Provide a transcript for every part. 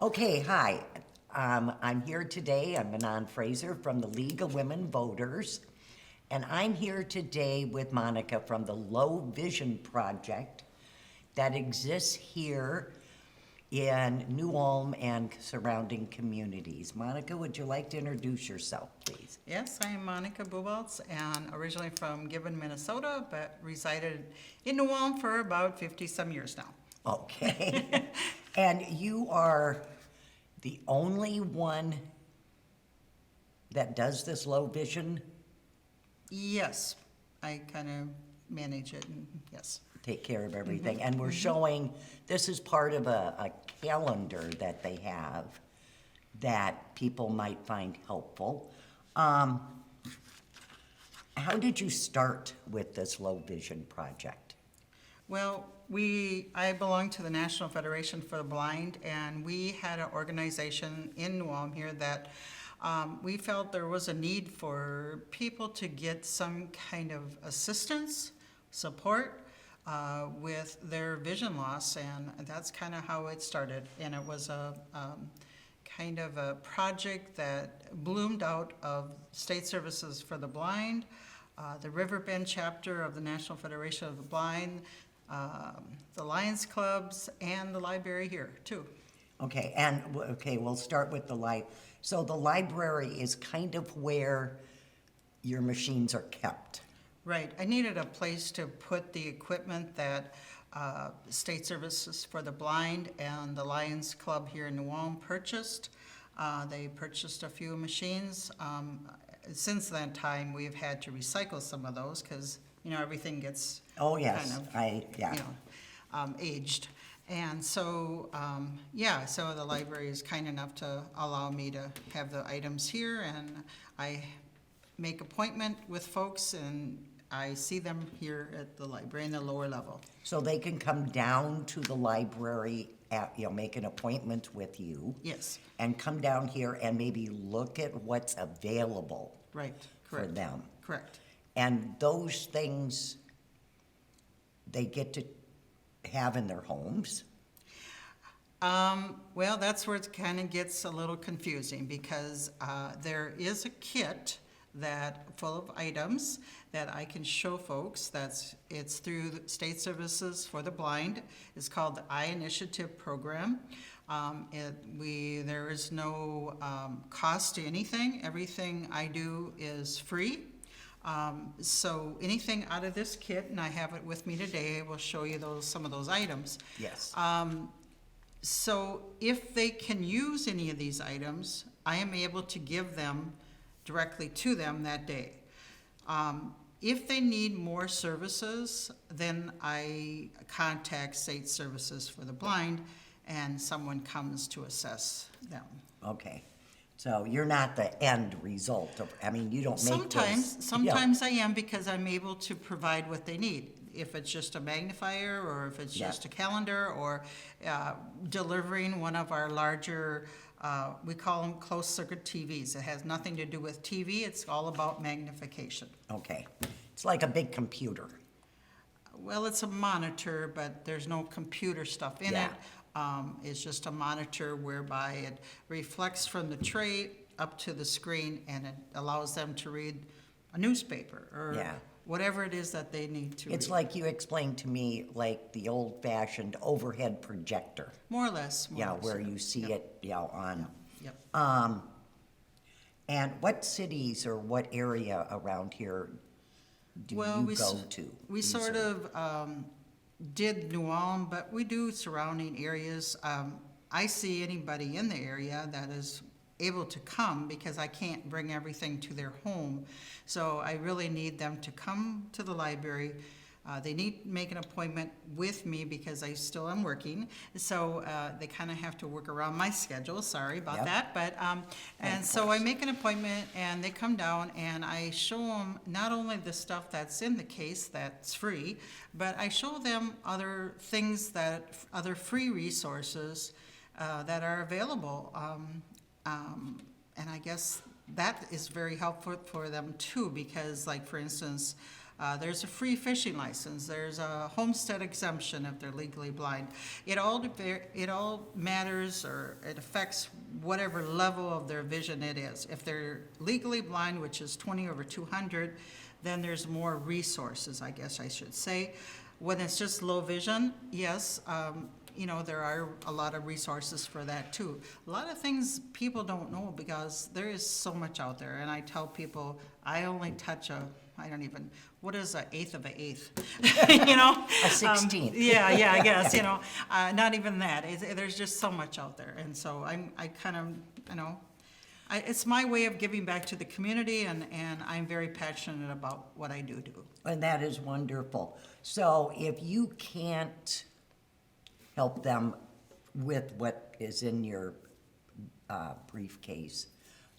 Okay, hi. I'm here today. I'm Manon Fraser from the League of Women Voters. And I'm here today with Monica from the Low Vision Project that exists here in New Ulm and surrounding communities. Monica, would you like to introduce yourself, please? Yes, I am Monica Bubaltz, and originally from Gibbon, Minnesota, but resided in New Ulm for about 50-some years now. Okay. And you are the only one that does this low vision? Yes, I kind of manage it, and yes. Take care of everything. And we're showing, this is part of a calendar that they have that people might find helpful. How did you start with this low vision project? Well, I belong to the National Federation for the Blind, and we had an organization in New Ulm here that we felt there was a need for people to get some kind of assistance, support with their vision loss, and that's kind of how it started. And it was a kind of a project that bloomed out of State Services for the Blind, the Riverbend chapter of the National Federation of the Blind, the Lions Clubs, and the library here, too. Okay, and, we'll start with so the library is kind of where your machines are kept. Right. I needed a place to put the equipment that State Services for the Blind and the Lions Club here in New Ulm purchased. They purchased a few machines. Since that time, we've had to recycle some of those because, everything gets Oh, yes, kind of, aged. And so, so the library is kind enough to allow me to have the items here, and I make appointment with folks, and I see them here at the library in the lower level. So they can come down to the library make an appointment with you. Yes. And come down here and maybe look at what's available. Right, for correct. them. Correct. And those things they get to have in their homes. Well, that's where it kind of gets a little confusing because there is a kit full of items that I can show folks. It's through the State Services for the Blind. It's called the iInitiative program. There is no cost to anything. Everything I do is free. So anything out of this kit, and I have it with me today, I will show you some of those items. Yes. So if they can use any of these items, I am able to give them directly to them that day. If they need more services, then I contact State Services for the Blind, and someone comes to assess them. Okay. So you're not the end result of, you don't make Sometimes I am, because I'm able to provide what they need. If it's just a magnifier, or if it's just a calendar, or delivering one of our larger, we call them closed circuit TVs. It has nothing to do with TV, it's all about magnification. Okay. It's like a big computer. Well, it's a monitor, but there's no computer stuff in it. It's just a monitor whereby it reflects from the tray up to the screen, and it allows them to read a newspaper or whatever it is that they need to It's read. like you explained to me, like the old-fashioned overhead projector. More or less. Where you see it, on. Yep. And what cities or what area around here do you go to? We sort of did New Ulm, but we do surrounding areas. I see anybody in the area that is able to come, because I can't bring everything to their home. So I really need them to come to the library. They need to make an appointment with me because I still am working. So they kind of have to work around my schedule. Sorry about that. But so I make an appointment, and they come down, and I show them not only the stuff that's in the case that's free, but I show them other things other free resources that are available. And I guess that is very helpful for them too, because, like, for instance, There's a free fishing license. There's a homestead exemption if they're legally blind. It all matters, or it affects whatever level of their vision it is. If they're legally blind, which is 20/200, then there's more resources, I guess I should say. When it's just low vision, yes, there are a lot of resources for that too. A lot of things people don't know because there is so much out there. And I tell people, I only touch what is an eighth of an eighth? A 16th. Yeah, I guess, not even that. There's just so much out there. And so it's my way of giving back to the community, and I'm very passionate about what I do. And that is wonderful. So if you can't help them with what is in your briefcase,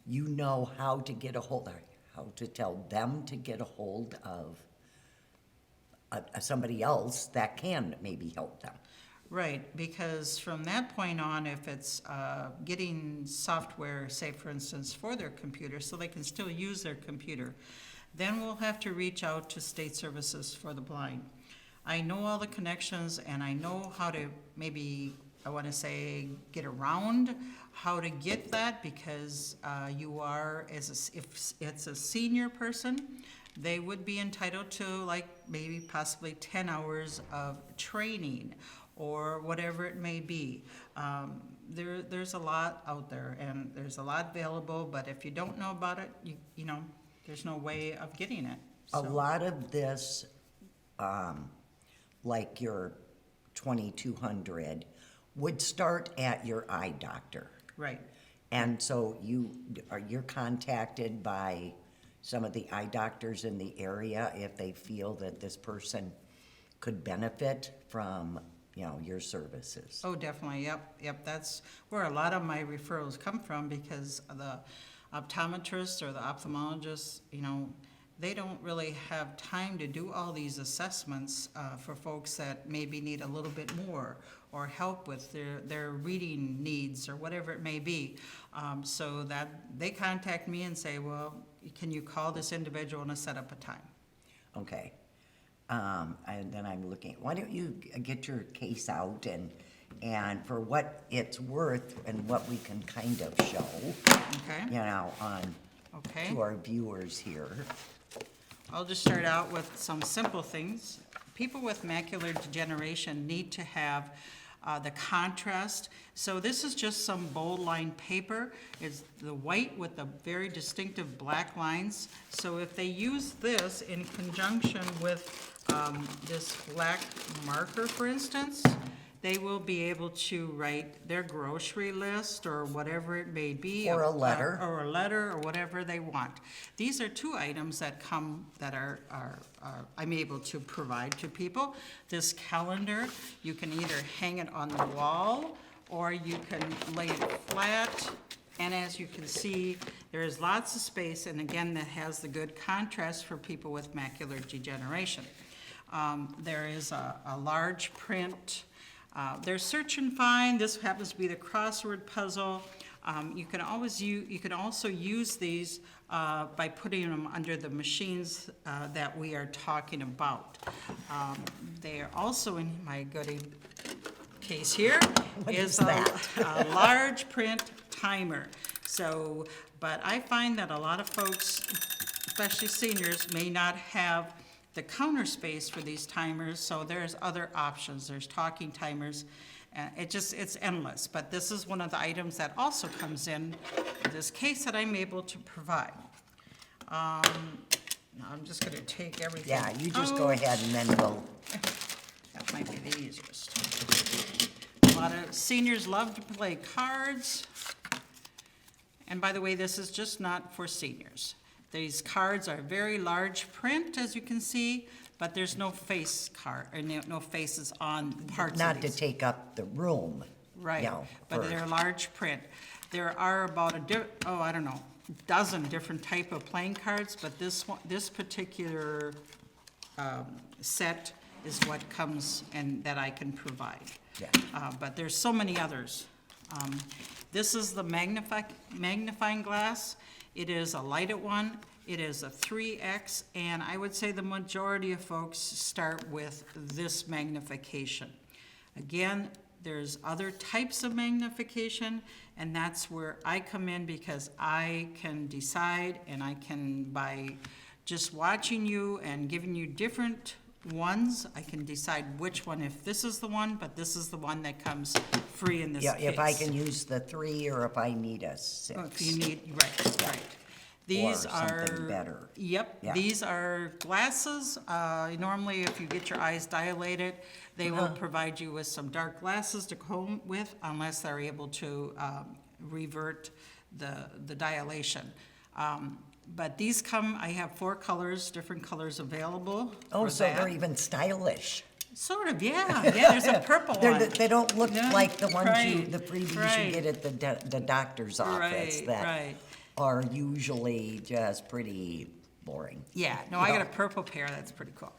you know how to get a hold, how to tell them to get a hold of somebody else that can maybe help them. Right, because from that point on, if it's getting software, say for instance, for their computer, so they can still use their computer, then we'll have to reach out to State Services for the Blind. I know all the connections, and I know how to maybe, I want to say, get around how to get that, because you are, if it's a senior person, they would be entitled to like maybe possibly 10 hours of training or whatever it may be. There's a lot out there, and there's a lot available, but if you don't know about it, there's no way of getting it. A lot of this, like your 2200, would start at your eye doctor. Right. And so you're contacted by some of the eye doctors in the area if they feel that this person could benefit from, your services. Oh, definitely, yep, that's where a lot of my referrals come from, because the optometrists or the ophthalmologists, they don't really have time to do all these assessments for folks that maybe need a little bit more, or help with their reading needs or whatever it may be. So that they contact me and say, well, can you call this individual and set up a time? Okay. And then I'm looking, why don't you get your case out and for what it's worth and what we can kind of show, Okay. to our viewers here. I'll just start out with some simple things. People with macular degeneration need to have the contrast. So this is just some bold line paper. It's the white with the very distinctive black lines. So if they use this in conjunction with this black marker, for instance, they will be able to write their grocery list or whatever it may be. Or a letter. Or a letter, or whatever they want. These are two items that are I'm able to provide to people. This calendar, you can either hang it on the wall, or you can lay it flat. And as you can see, there is lots of space, and again, that has the good contrast for people with macular degeneration. There is a large print. There's search and find. This happens to be the crossword puzzle. You can also use these by putting them under the machines that we are talking about. They are also in my goodie case here. What is a that? large print timer. So, but I find that a lot of folks, especially seniors, may not have the counter space for these timers, so there's other options. There's talking timers. It's endless, but this is one of the items that also comes in this case that I'm able to provide. Now I'm just gonna take everything. Yeah, you just go ahead and then we'll. That might be the easiest. A lot of seniors love to play cards. And by the way, this is just not for seniors. These cards are very large print, as you can see, but there's no face card, or no faces on parts of Not these. to take up the room. Right, but they're large print. There are about dozen different type of playing cards, but this particular set is what comes and that I can provide. Yeah. But there's so many others. This is the magnifying glass. It is a lighted one. It is a 3X, and I would say the majority of folks start with this magnification. Again, there's other types of magnification, and that's where I come in, because I can decide, and I can, by just watching you and giving you different ones, I can decide which one, if this is the one, but this is the one that comes free in this Yeah, case. if I can use the 3 or if I need a Oh, 6. if you need, right. These Or are. something better. Yep, Yeah. these are glasses. Normally, if you get your eyes dilated, they will provide you with some dark glasses to comb with, unless they're able to revert the dilation. But these come, I have 4 colors, different colors available Oh, for so that. they're even stylish. Sort of, yeah, there's a purple one. They don't look Yeah, like the ones right, the freebies you right. get at the doctor's office Right, that right. are usually just pretty boring. Yeah, no, I got a purple pair, that's pretty cool.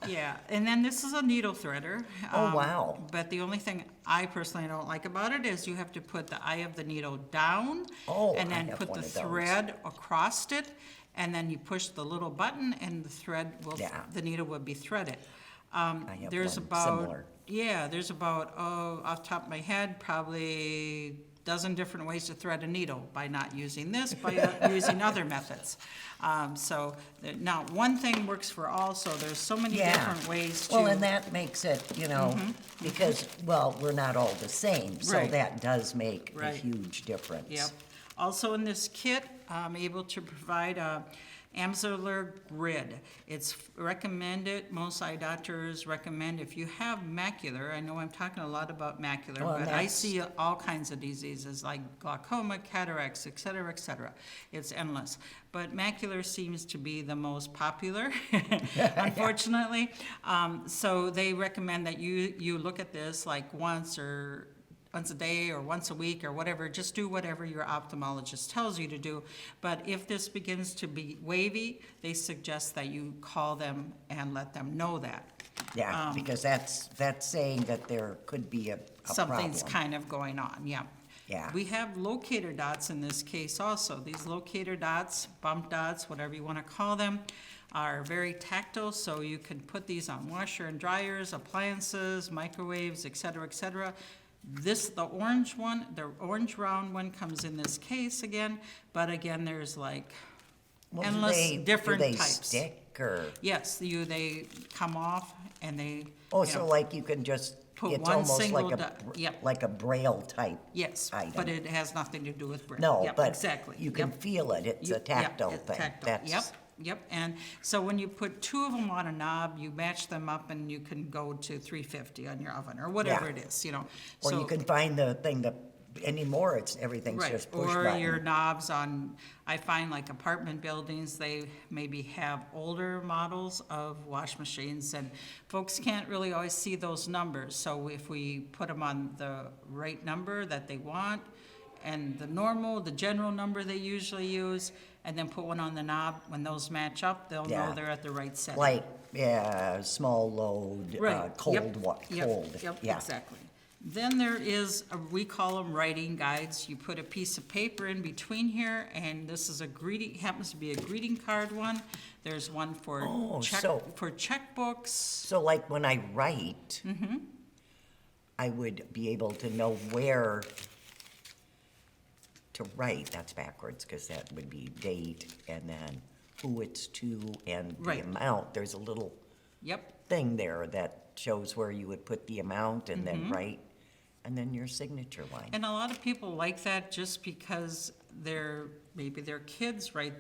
Yeah, and then this is a needle threader. Oh, wow. But the only thing I personally don't like about it is you have to put the eye of the needle down. Oh, and I then have put one the of those. thread across it, and then you push the little button, and the thread will, Yeah. the needle will be threaded. have There's one about, similar. yeah, there's about, off the top of my head, probably dozen different ways to thread a needle, by not using this, by using other methods. So, not one thing works for all, so there's so many Yeah. different ways to. Well, and that makes it, because, well, we're not all the same, so Right. that does make a Right. huge difference. Yep. Also in this kit, I'm able to provide a Amsler grid. It's recommended, most eye doctors recommend, if you have macular, I know I'm talking a lot about macular, Well, and but I that's- see all kinds of diseases like glaucoma, cataracts, et cetera, et cetera. It's endless. But macular seems to be the most popular, unfortunately. So they recommend that you look at this like once a day or once a week or whatever, just do whatever your ophthalmologist tells you to do. But if this begins to be wavy, they suggest that you call them and let them know that. Yeah, because that's saying that there could be a Something's problem. kind of going on, yeah. Yeah. We have locator dots in this case also. These locator dots, bump dots, whatever you want to call them, are very tactile, so you can put these on washer and dryers, appliances, microwaves, et cetera, et cetera. The orange round one comes in this case again, but again, there's like Well, do endless different do they types. stick or? Yes, they come off and they, Oh, you so know, like you can just, Put it's one almost single like dot, yep. like a braille type. yes, item. but it has nothing to do with braille. No, Yep, but exactly. you can Yep. feel it. It's a Yep, tactile it's thing. tactile. Yep, and so when you put 2 of them on a knob, you match them up and you can go to 350 on your oven or whatever Yeah. it is, Or So- you can find the thing that, anymore, everything's Right, just push or button. your knobs on, I find like apartment buildings, they maybe have older models of wash machines, and folks can't really always see those numbers, so if we put them on the right number that they want, and the general number they usually use, and then put one on the knob, when those match up, they'll know Yeah. they're at the right setting. Like, yeah, small load, Right. cold, Yep. cold. Yep, Yeah. exactly. Then there is, we call them writing guides. You put a piece of paper in between here, and this is happens to be a greeting card one. There's one for Oh, so- for checkbooks. So like when I write, Mm-hmm. I would be able to know where to write. That's backwards, because that would be date and then who it's to and the Right. amount. There's a little Yep, thing there that shows where you would put the amount and Mm-hmm. then write, and then your signature line. and a lot of people like that just because maybe their kids write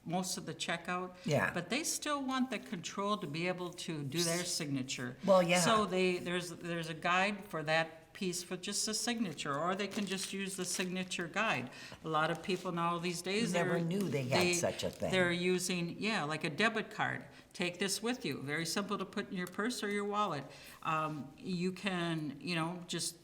most of the checkout. Yeah. But they still want the control to be able to do their signature. Well, yeah. So there's a guide for that piece for just a signature, or they can just use the signature guide. A lot of people now these days, Never knew they had such a thing. They're using, like a debit card. Take this with you. Very simple to put in your purse or your wallet. You can, just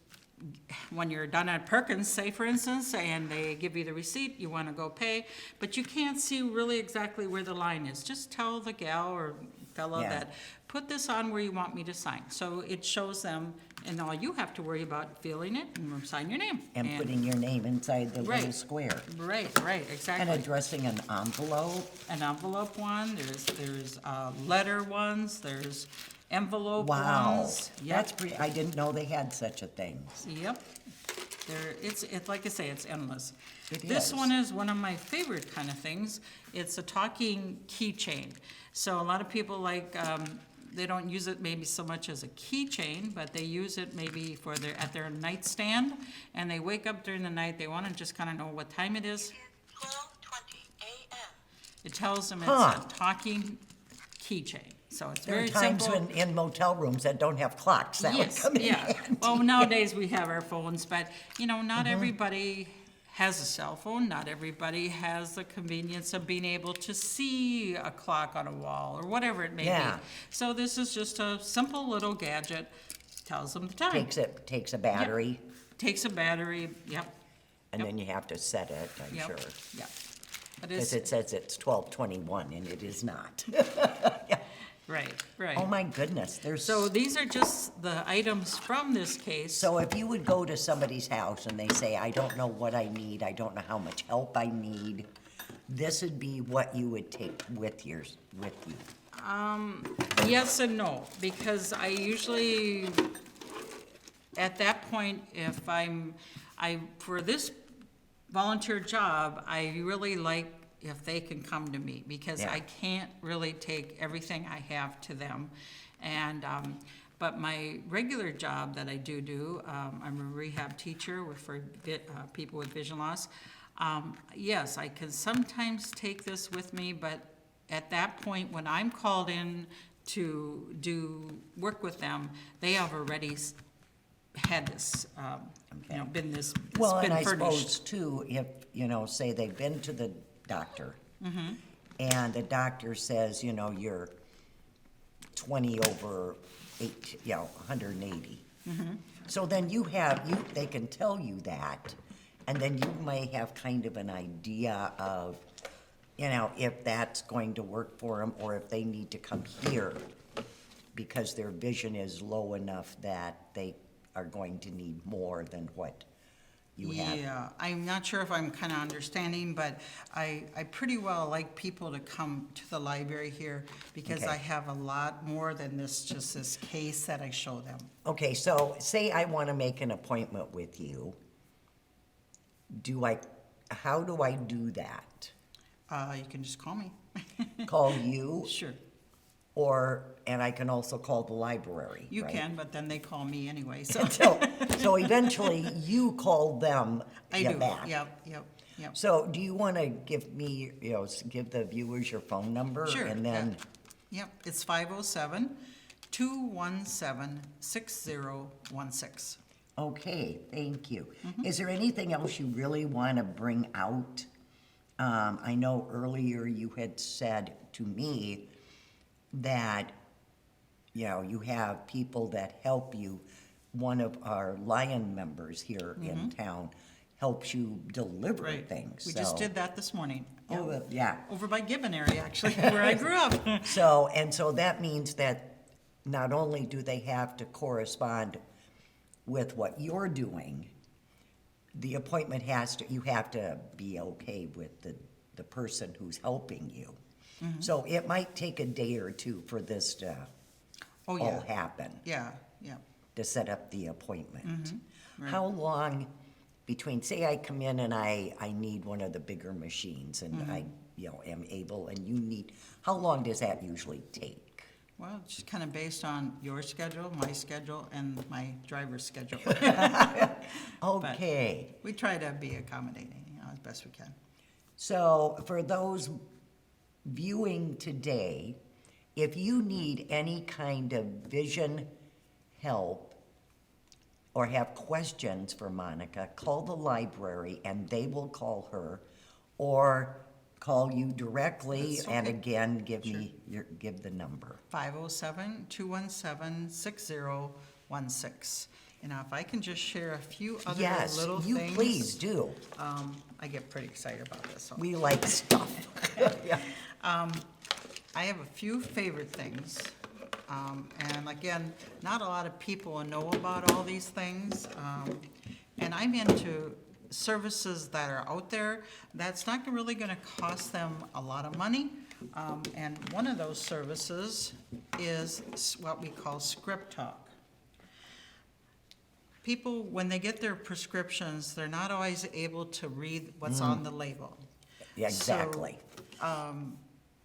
when you're done at Perkins, say for instance, and they give you the receipt, you want to go pay, but you can't see really exactly where the line is. Just tell the gal or fella Yeah. that, put this on where you want me to sign. So it shows them And all you have to worry about filling it and sign your name. And putting your name inside the little Right. square. Right, And exactly. addressing an envelope. An envelope one, there's letter ones, there's envelope Wow, ones. that's pretty, I didn't know they had such a thing. Yep. It's like I say, it's endless. It This is. one is one of my favorite kind of things. It's a talking keychain. So a lot of people like, they don't use it maybe so much as a keychain, but they use it maybe at their nightstand. And they wake up during the night, they want to just kind of know what time it is. 12:20 a.m. It tells them it's Huh. a talking keychain. So it's There are very times simple. when, in motel rooms that don't have clocks, that would Yes, come in yeah. handy. Well, nowadays we have our phones, but, not Mm-hmm. everybody has a cell phone. Not everybody has the convenience of being able to see a clock on a wall or whatever it may Yeah. be. So this is just a simple little gadget, tells them the time. Takes a battery, Takes a battery, yep, and Yep. then you have to set it, I'm yep, sure. yep. But Because it's, it says it's 12:21, and it is not. right. Oh, my goodness, there's, So these are just the items from this case. so if you would go to somebody's house and they say, I don't know what I need, I don't know how much help I need, this would be what you would take with you. Yes and no, because I usually, at that point, if for this volunteer job, I really like if they can come to me, because Yeah. I can't really take everything I have to them. And, but my regular job that I do, I'm a rehab teacher for people with vision loss. Yes, I can sometimes take this with me, but at that point, when I'm called in to do work with them, they have already had this, Okay. been this, it's Well, and been I furnished. suppose too, if, say they've been to the doctor, Mm-hmm. and the doctor says, you're 20 over 180. Mm-hmm. So then they can tell you that, and then you may have kind of an idea of, if that's going to work for them, or if they need to come here because their vision is low enough that they are going to need more than what you have. Yeah, I'm not sure if I'm kind of understanding, but I pretty well like people to come to the library here, because Okay. I have a lot more than just this case that I show them. Okay, so say I want to make an appointment with you. How do I do that? You can just call me. Call you, Sure, and I can also call the library, you right? can, but then they call me anyway, so. So eventually you call them I do, back. yep. So do you want to give me, give the viewers your phone number? Sure, And then, Yep, it's 507-217-6016. okay, thank you. Mm-hmm. Is there anything else you really want to bring out? I know earlier you had said to me that, you have people that help you. One of our Lion members here in town helps you deliver Mm-hmm. Right. things. We just so- did that this morning. Oh, yeah. Over by Gibbon area, actually, where I grew up. So that means that not only do they have to correspond with what you're doing, the appointment you have to be okay with the person who's helping you. Mm-hmm. So it might take a day or two for this to Oh, all yeah, happen, yeah. to set up the appointment. Mm-hmm. Right. How long between, say I come in and I need one of the bigger machines and Mm-hmm. I, am able, and you need, how long does that usually take? Well, it's just kind of based on your schedule, my schedule, and my driver's schedule. Okay, We try to be accommodating, as best we can. so for those viewing today, if you need any kind of vision help or have questions for Monica, call the library and they will call her, or call you directly, That's and okay. again, give the number. 507-217-6016. And now if I can just share a few other Yes, little you things. please do. I get pretty excited about this. So. We like stuff. I have a few favorite things. And again, not a lot of people know about all these things. And I'm into services that are out there that's not really gonna cost them a lot of money. And one of those services is what we call Script Talk. People, when they get their prescriptions, they're not always able to read what's on the label. Yeah, exactly.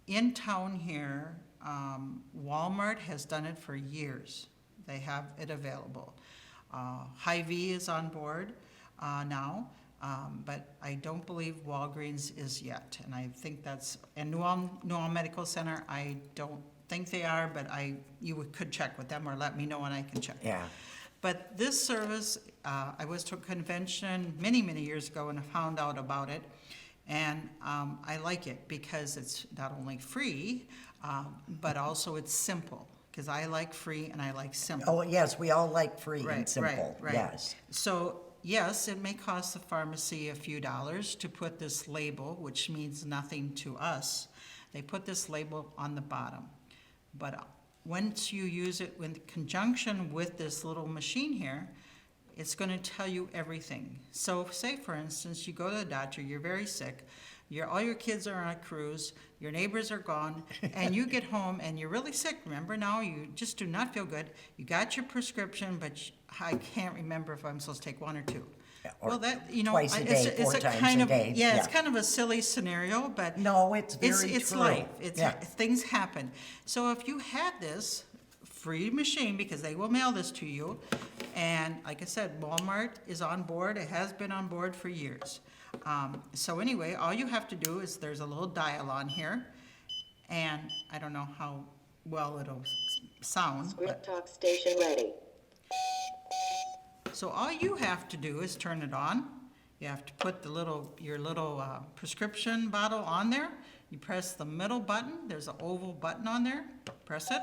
In town here, Walmart has done it for years. They have it available. Hy-Vee is on board now, but I don't believe Walgreens is yet. And I think that's, and New Ulm Medical Center, I don't think they are, but you could check with them or let me know and I can check. Yeah. But this service, I was to a convention many, many years ago and found out about it. And I like it because it's not only free, but also it's simple. Because I like free and I like simple. Oh, yes, we all like free and Right, simple, right. yes. So, yes, it may cost the pharmacy a few dollars to put this label, which means nothing to us. They put this label on the bottom. But once you use it in conjunction with this little machine here, it's gonna tell you everything. So say, for instance, you go to the doctor, you're very sick, all your kids are on a cruise, your neighbors are gone, and you get home and you're really sick, remember now, you just do not feel good. You got your prescription, but I can't remember if I'm supposed to take one or two. Yeah, or Well, that, you know, twice a day, it's 4 a times kind a of, day, yeah, it's yeah. kind of a silly scenario, but No, it's very it's true. life. It's Yeah. things happen. So if you had this free machine, because they will mail this to you, and like I said, Walmart is on board. It has been on board for years. So anyway, all you have to do is there's a little dial on here, and I don't know how well it'll sound, but Script Talk station ready. so all you have to do is turn it on. You have to put your little prescription bottle on there. You press the middle button. There's an oval button on there. Press it.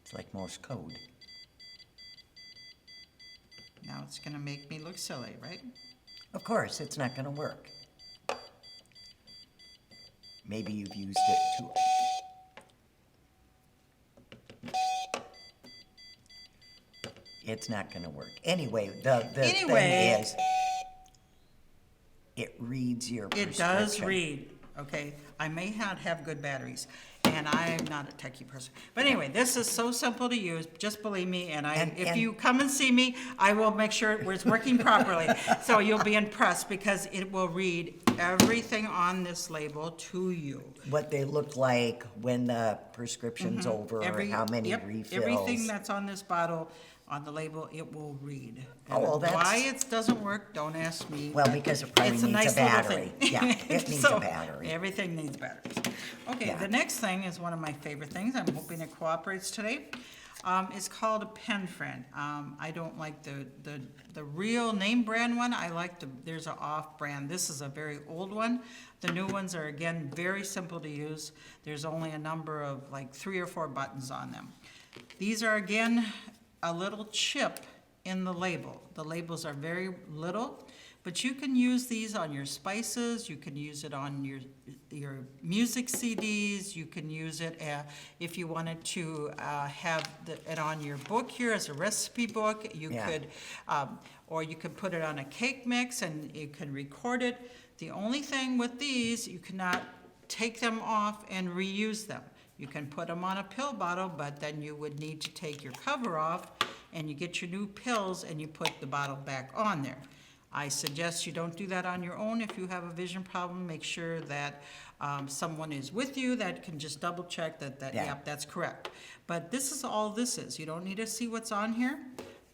It's like Morse code. Now it's gonna make me look silly, right? Of course, it's not gonna work. Maybe you've used it too. It's not gonna work. Anyway, the Anyway. thing is, it reads your It prescription. does read, okay? I may not have good batteries, and I'm not a techie person. But anyway, this is so simple to use, just believe me, and if you come and see me, I will make sure it's working properly. So you'll be impressed, because it will read everything on this label to you. What they look like when the prescription's over, or how many Yep, refills. everything that's on this bottle, on the label, it will read. Oh, well, And why that's- it doesn't work, don't ask me. Well, because it probably It's a needs nice a little battery. thing. Yeah, it needs So, a battery. Everything needs batteries. Okay, Yeah. the next thing is one of my favorite things. I'm hoping it cooperates today. It's called a Pen Friend. I don't like the real name brand one. I like there's an off brand. This is a very old one. The new ones are, again, very simple to use. There's only a number of like 3 or 4 buttons on them. These are, again, a little chip in the label. The labels are very little, but you can use these on your spices, you can use it on your music CDs, you can use it if you wanted to have it on your book here as a recipe book. You Yeah. could, or you could put it on a cake mix and you can record it. The only thing with these, you cannot take them off and reuse them. You can put them on a pill bottle, but then you would need to take your cover off and you get your new pills and you put the bottle back on there. I suggest you don't do that on your own. If you have a vision problem, make sure that someone is with you that can just double check that, Yeah. yep, that's correct. But this is all this is. You don't need to see what's on here,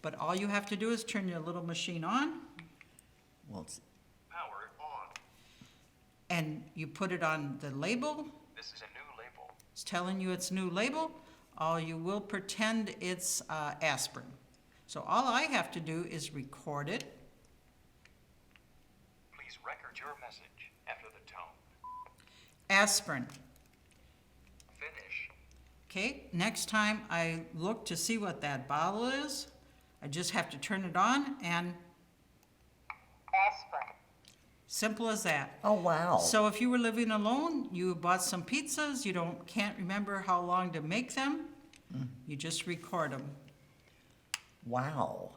but all you have to do is turn your little machine on Well, it's- Power on. and you put it on the label. This is a new label. It's telling you it's new label. All you will pretend it's aspirin. So all I have to do is record it. Please record your message after the tone. Aspirin. Finish. Okay, next time I look to see what that bottle is, I just have to turn it on and Aspirin. Simple as that. Oh, wow. So if you were living alone, you bought some pizzas, you can't remember how long to make them, you just record them. Wow.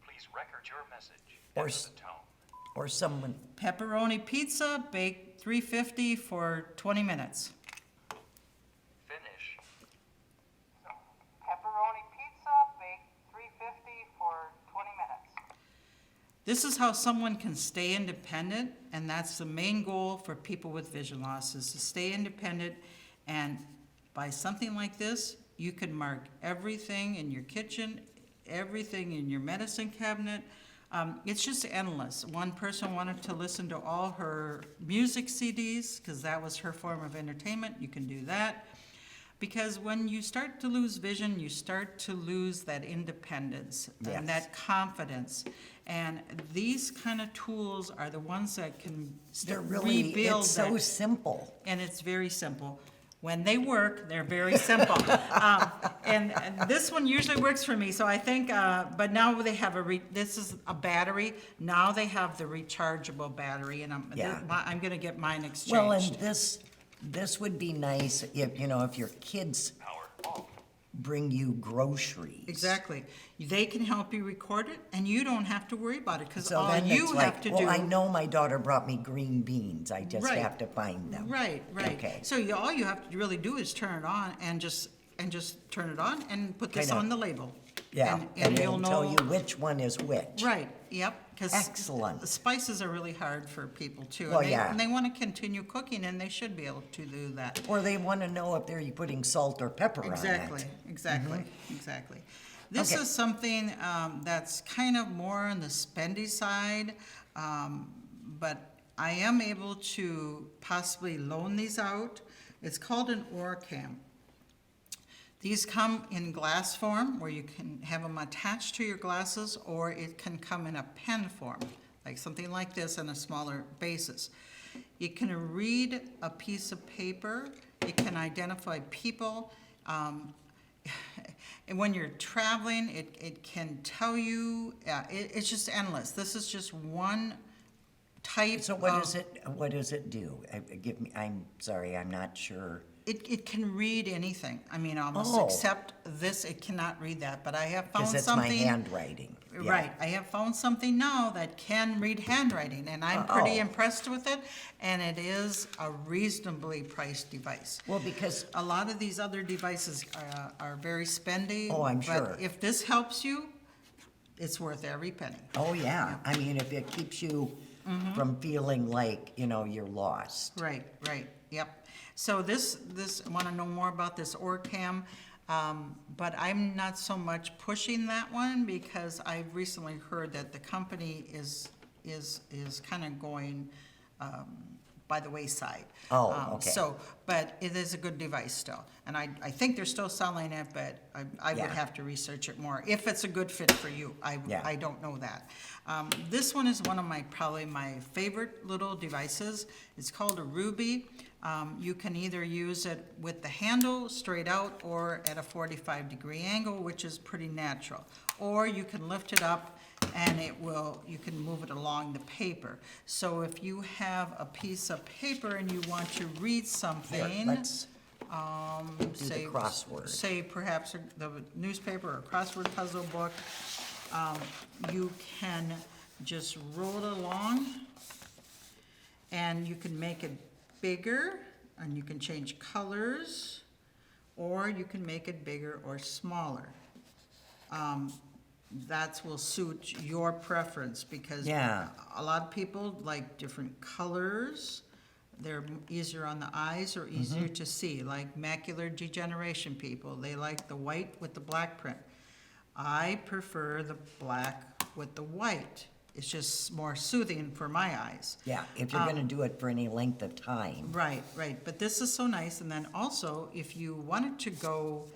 Please record your message Or after s- the tone. Or someone, Pepperoni pizza, baked 350 for 20 minutes. Finish. Pepperoni pizza, baked 350 for 20 minutes. This is how someone can stay independent, and that's the main goal for people with vision loss, is to stay independent. And by something like this, you can mark everything in your kitchen, everything in your medicine cabinet. It's just endless. One person wanted to listen to all her music CDs, because that was her form of entertainment. You can do that. Because when you start to lose vision, you start to lose that independence Yes. and that confidence. And these kind of tools are the ones that can they're really, rebuild it's so that. simple. And it's very simple. When they work, they're very simple. And this one usually works for me, so I think, but now they have this is a battery. Now they have the rechargeable battery, and Yeah. I'm gonna get mine exchanged. Well, and this would be nice if, if your kids Power off. bring you groceries. Exactly. They can help you record it, and you don't have to worry about it, because So all then you it's have like, to do. well, I know my daughter brought me green beans, I just Right. have to find them. Right, right. Okay. So all you have to really do is turn it on and just turn it on and put this Kinda- on the label. Yeah, and you'll it'll tell know. you which one is which. Right, yep, because. Excellent. The spices are really hard for people too. Well, and yeah. And they want to continue cooking, and they should be able to do that. Or they want to know if they're putting salt or pepper on it. Exactly, exactly, exactly. This Okay. is something that's kind of more on the spendy side, but I am able to possibly loan these out. It's called an Orcam. These come in glass form, where you can have them attached to your glasses, or it can come in a pen form, like something like this on a smaller basis. You can read a piece of paper, it can identify people, and when you're traveling, it can tell you, it's just endless. This is just one type So of. what does it do? I'm sorry, I'm not sure. It can read anything, I mean, almost, Oh. except this, it cannot read that, but I have found Because something. it's my handwriting. Yeah. Right, I have found something now that can read handwriting, and I'm pretty Oh. impressed with it, and it is a reasonably priced device. Well, because, A lot of these other devices are very spendy. Oh, I'm sure. But if this helps you, it's worth every penny. oh, yeah, I mean, if it keeps you Mm-hmm. from feeling like, you're lost. Right, right, yep. So this, I want to know more about this Orcam, but I'm not so much pushing that one, because I've recently heard that the company is kind of going by the wayside. Oh, okay. So, but it is a good device still, and I think they're still selling it, but I would Yeah. have to research it more. If it's a good fit for you, Yeah. I don't know that. This one is one of probably my favorite little devices. It's called a Ruby. You can either use it with the handle straight out or at a 45-degree angle, which is pretty natural. Or you can lift it up and you can move it along the paper. So if you have a piece of paper and you want to read Here, something, let's do the say, crossword. say perhaps the newspaper or crossword puzzle book, you can just roll it along, and you can make it bigger, and you can change colors, or you can make it bigger or smaller. That will suit your preference, because Yeah. a lot of people like different colors. They're easier on the eyes or easier to see, like macular degeneration people. They like the white with the black print. I prefer the black with the white. It's just more soothing for my eyes. Yeah, if you're gonna do it for any length of time. Right, right, but this is so nice, and then also, if you wanted to go,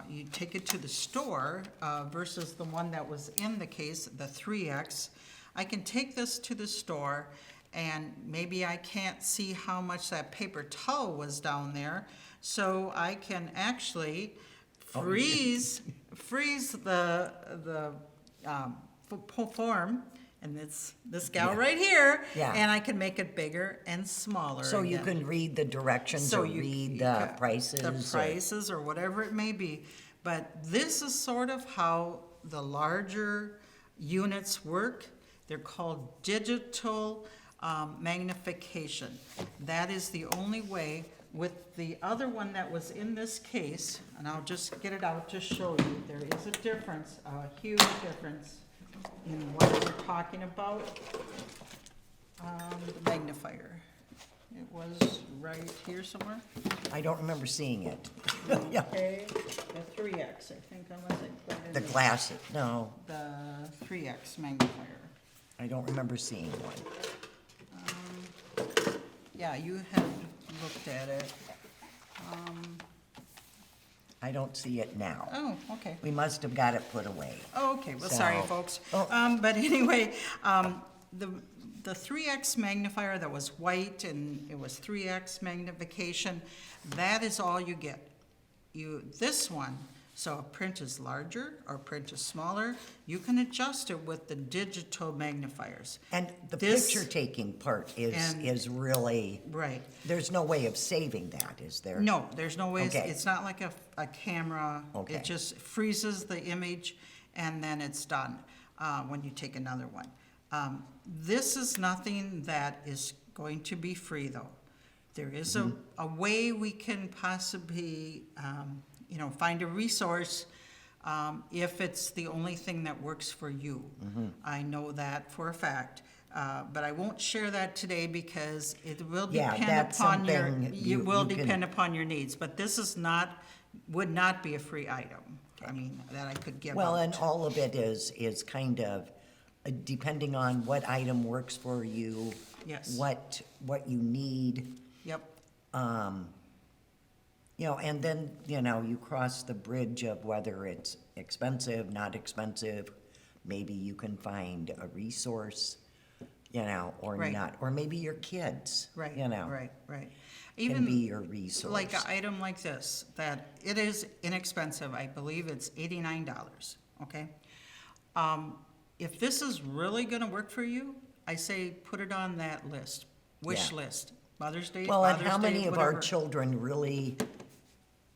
you take it to the store, versus the one that was in the case, the 3X, I can take this to the store, and maybe I can't see how much that paper towel was down there, so I can actually freeze the form, and it's this gal right here. Yeah. And I can make it bigger and smaller. So you again. can read the directions So or you- read you the got prices? The or- prices or whatever it may be. But this is sort of how the larger units work. They're called digital magnification. That is the only way. With the other one that was in this case, and I'll just get it out to show you, there is a difference, a huge difference in what we're talking about. The magnifier. It was right here somewhere. I don't remember seeing it. Yeah. Okay, the 3X, I think, unless I put it in. The glasses, no, The 3X magnifier. I don't remember seeing one. Yeah, you had looked at it. I don't see it now. Oh, okay. We must have got it put away. Oh, okay, well, sorry, So- folks. Oh. But anyway, the 3X magnifier that was white and it was 3X magnification, that is all you get. This one, so a print is larger or print is smaller, you can adjust it with the digital magnifiers. And the This- picture-taking part And- is really, Right. there's no way of saving that, is there? No, there's no way, Okay. it's not like a camera. Okay. It just freezes the image and then it's done, when you take another one. This is nothing that is going to be free, though. There is a way we can possibly, find a resource, if it's the only thing that works for you. I know that for a fact. But I won't share that today because it will Yeah, depend that's upon your, something it will you can- depend upon your needs. But this is not, would not be a free item. I mean, that I could give out. Well, and all of it is kind of, depending on what item works for you. Yes. What you need, Yep, and then, you cross the bridge of whether it's expensive, not expensive. Maybe you can find a resource, or Right. not, or maybe your kids, right, right. can Even be your resource. like an item like this, that it is inexpensive, I believe it's $89, okay? If this is really gonna work for you, I say put it on that list, wish Yeah. list, Mother's Day, Well, and Father's how Day, many of our whatever. children really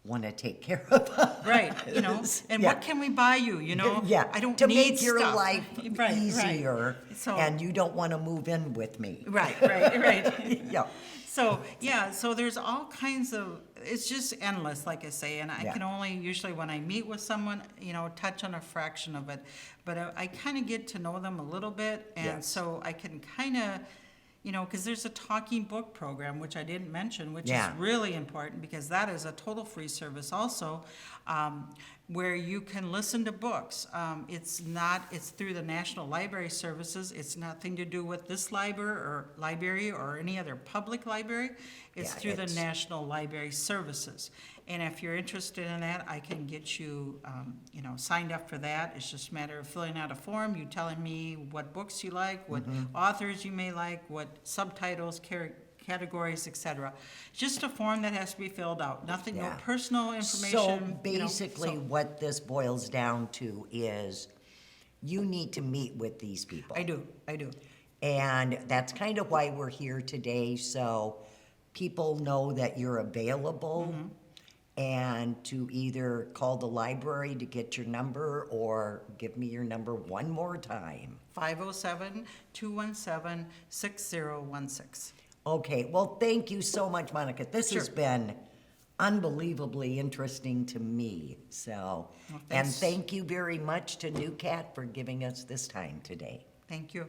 want to take care of us? Right, and Yeah. what can we buy you, Yeah, I don't to need make your stuff. life Right, right. easier, So- and you don't want to move in with me. Right, right. Yeah, So, yeah, so there's all kinds of, it's just endless, like I say, and I Yeah. can only usually, when I meet with someone, touch on a fraction of it. But I kind of get to know them a little bit, and Yes. so I can kind of, because there's a talking book program, which I didn't mention, which Yeah. is really important, because that is a total free service also, where you can listen to books. It's through the National Library Services. It's nothing to do with this library or any other public library. It's Yeah, through the it's- National Library Services. And if you're interested in that, I can get you, signed up for that. It's just a matter of filling out a form, you telling me what books you like, what Mm-hmm. authors you may like, what subtitles, categories, etc. Just a form that has to be filled out, nothing, no Yeah. personal information. so basically, what this boils down to is, you need to meet with these people. I do. And that's kind of why we're here today, so people know that you're available, and to either call the library to get your number, or give me your number one more time. 507-217-6016. Okay, well, thank you so much, Monica. This has Sure. been unbelievably interesting to me, so. Well, And thanks. thank you very much to New Cat for giving us this time today. Thank you.